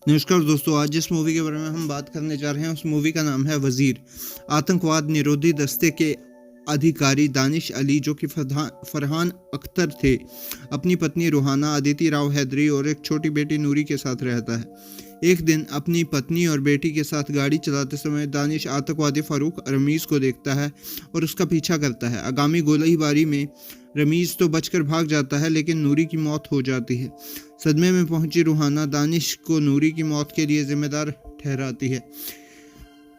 नमस्कार दोस्तों, आज जिस मूवी के बारे में हम बात करने जा रहे हैं उस मूवी का नाम है वजीर। आतंकवाद निरोधी दस्ते के अधिकारी दानिश अली, जो कि फरहान अख्तर थे, अपनी पत्नी रूहाना, अदिति राव हैदरी और एक छोटी बेटी नूरी के साथ रहता है। एक दिन अपनी पत्नी और बेटी के साथ गाड़ी चलाते समय दानिश आतंकवादी फारूक रमीज़ को देखता है और उसका पीछा करता है। आगामी गोलीबारी में रमीज़ तो बचकर भाग जाता है, लेकिन नूरी की मौत हो जाती है। सदमे में पहुंची रूहाना दानिश को नूरी की मौत के लिए जिम्मेदार ठहराती है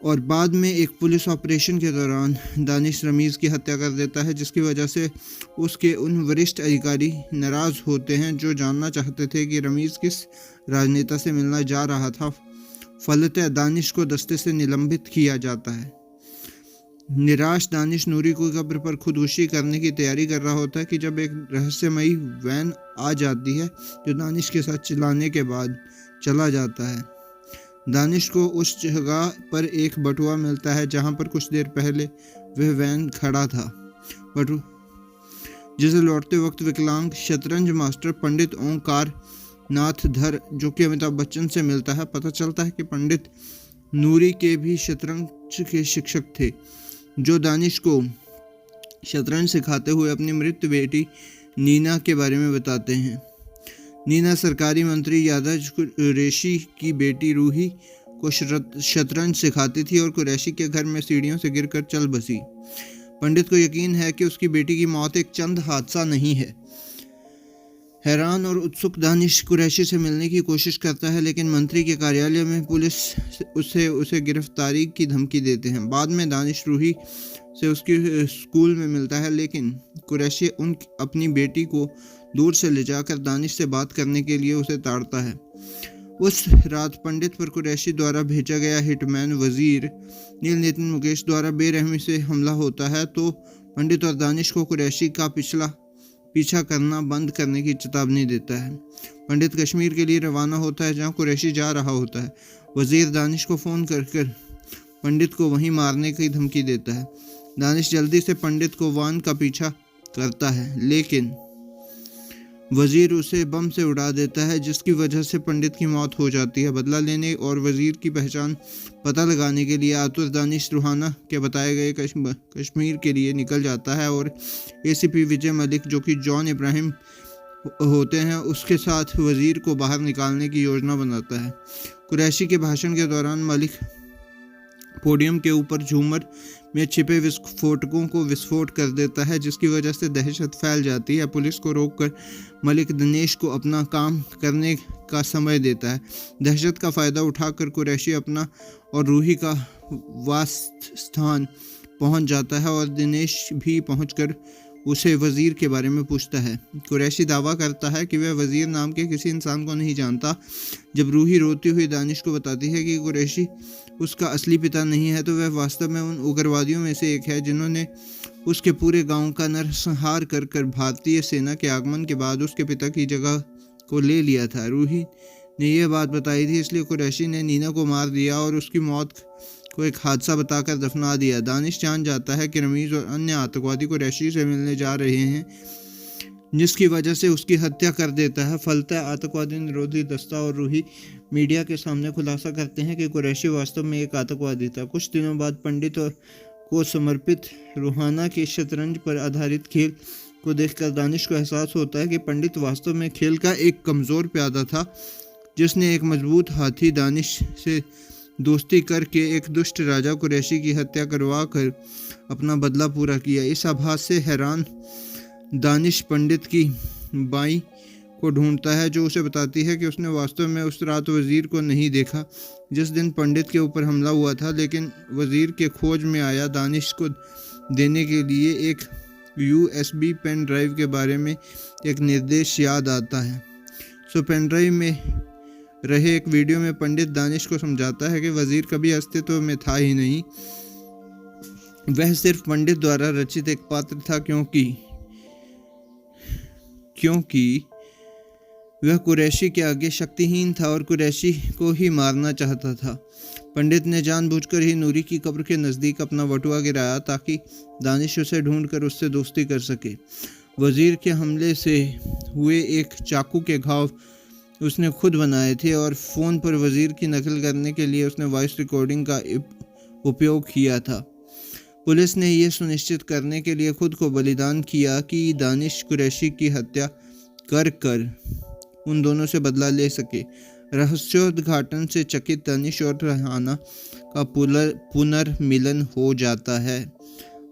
और बाद में एक पुलिस ऑपरेशन के दौरान दानिश रमीज़ की हत्या कर देता है, जिसकी वजह से उसके उन वरिष्ठ अधिकारी नाराज़ होते हैं जो जानना चाहते थे कि रमीज़ किस राजनेता से मिलना जा रहा था। फलतः दानिश को दस्ते से निलंबित किया जाता है। निराश दानिश नूरी को कब्र पर खुदकुशी करने की तैयारी कर रहा होता है कि जब एक रहस्यमयी वैन आ जाती है जो दानिश के साथ चिल्लाने के बाद चला जाता है। दानिश को उस जगह पर एक बटुआ मिलता है जहां पर कुछ देर पहले वह वैन खड़ा था, जिसे लौटते वक्त विकलांग शतरंज मास्टर पंडित ओंकार नाथ धर, जो कि अमिताभ बच्चन से मिलता है। पता चलता है कि पंडित नूरी के भी शतरंज के शिक्षक थे, जो दानिश को शतरंज सिखाते हुए अपनी मृत बेटी नीना के बारे में बताते हैं। नीना सरकारी मंत्री यादव कुरैशी की बेटी रूही को शतरंज सिखाती थी और कुरैशी के घर में सीढ़ियों से गिरकर चल बसी। पंडित को यकीन है कि उसकी बेटी की मौत एक चंद हादसा नहीं है। हैरान और उत्सुक दानिश कुरैशी से मिलने की कोशिश करता है, लेकिन मंत्री के कार्यालय में पुलिस उसे गिरफ्तारी की धमकी देते हैं। बाद में दानिश रूही से उसकी स्कूल में मिलता है, लेकिन कुरैशी अपनी बेटी को दूर से ले जाकर दानिश से बात करने के लिए उसे ताड़ता है। उस रात पंडित पर कुरैशी द्वारा भेजा गया हिटमैन वजीर नील नितिन मुकेश द्वारा बेरहमी से हमला होता है, तो पंडित और दानिश को कुरैशी का पीछा करना बंद करने की चेतावनी देता है। पंडित कश्मीर के लिए रवाना होता है, जहां कुरैशी जा रहा होता है। वजीर दानिश को फ़ोन कर पंडित को वहीं मारने की धमकी देता है। दानिश जल्दी से पंडित को वान का पीछा करता है, लेकिन वजीर उसे बम से उड़ा देता है, जिसकी वजह से पंडित की मौत हो जाती है। बदला लेने और वजीर की पहचान पता लगाने के लिए आतुर दानिश रूहाना के बताए गए कश्मीर के लिए निकल जाता है और एसीपी विजय मलिक, जो कि जॉन इब्राहिम होते हैं, उसके साथ वजीर को बाहर निकालने की योजना बनाता है। कुरैशी के भाषण के दौरान मलिक पोडियम के ऊपर झूमर में छिपे विस्फोटकों को विस्फोट कर देता है, जिसकी वजह से दहशत फैल जाती है। पुलिस को रोककर मलिक दिनेश को अपना काम करने का समय देता है। दहशत का फ़ायदा उठाकर कुरैशी अपना और रूही का वास स्थान पहुंच जाता है और दिनेश भी पहुंचकर उसे वजीर के बारे में पूछता है। कुरैशी दावा करता है कि वह वजीर नाम के किसी इंसान को नहीं जानता। जब रूही रोती हुई दानिश को बताती है कि कुरैशी उसका असली पिता नहीं है, तो वह वास्तव में उन उग्रवादियों में से एक है जिन्होंने उसके पूरे गांव का नरसंहार कर भारतीय सेना के आगमन के बाद उसके पिता की जगह को ले लिया था। रूही ने यह बात बताई थी, इसलिए कुरैशी ने नीना को मार दिया और उसकी मौत को एक हादसा बताकर दफना दिया। दानिश जान जाता है कि रमीज़ और अन्य आतंकवादी कुरैशी से मिलने जा रहे हैं, जिसकी वजह से उसकी हत्या कर देता है। फलतः आतंकवादी निरोधी दस्ता और रूही मीडिया के सामने खुलासा करते हैं कि कुरैशी वास्तव में एक आतंकवादी था। कुछ दिनों बाद पंडित को समर्पित रूहाना के शतरंज पर आधारित खेल को देखकर दानिश को एहसास होता है कि पंडित वास्तव में खेल का एक कमज़ोर प्यादा था, जिसने एक मजबूत हाथी दानिश से दोस्ती करके एक दुष्ट राजा कुरैशी की हत्या करवा कर अपना बदला पूरा किया। इस आभास से हैरान दानिश पंडित की बाई को ढूंढता है, जो उसे बताती है कि उसने वास्तव में उस रात वजीर को नहीं देखा जिस दिन पंडित के ऊपर हमला हुआ था, लेकिन वजीर के खोज में आया। दानिश को देने के लिए एक USB पेन ड्राइव के बारे में एक निर्देश याद आता है। पेन ड्राइव में रहे एक वीडियो में पंडित दानिश को समझाता है कि वजीर कभी अस्तित्व में था ही नहीं, वह सिर्फ पंडित द्वारा रचित एक पात्र था, क्योंकि वह कुरैशी के आगे शक्तिहीन था और कुरैशी को ही मारना चाहता था। पंडित ने जानबूझकर ही नूरी की कब्र के नज़दीक अपना बटुआ गिराया ताकि दानिश उसे ढूंढकर उससे दोस्ती कर सके। वजीर के हमले से हुए एक चाकू के घाव उसने खुद बनाए थे और फ़ोन पर वज़ीर की नकल करने के लिए उसने वॉइस रिकॉर्डिंग का उपयोग किया था। पुलिस ने यह सुनिश्चित करने के लिए खुद को बलिदान किया कि दानिश कुरैशी की हत्या कर उन दोनों से बदला ले सके। रहस्योद्घाटन से चकित दानिश और रहाना का पुनर्मिलन हो जाता है।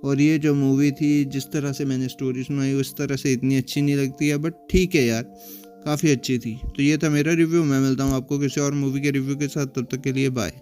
और ये जो मूवी थी, जिस तरह से मैंने स्टोरी सुनाई उस तरह से इतनी अच्छी नहीं लगती है, बट ठीक है यार, काफ़ी अच्छी थी। तो ये था मेरा रिव्यू। मैं मिलता हूँ आपको किसी और मूवी के रिव्यू के साथ, तब तक के लिए बाय।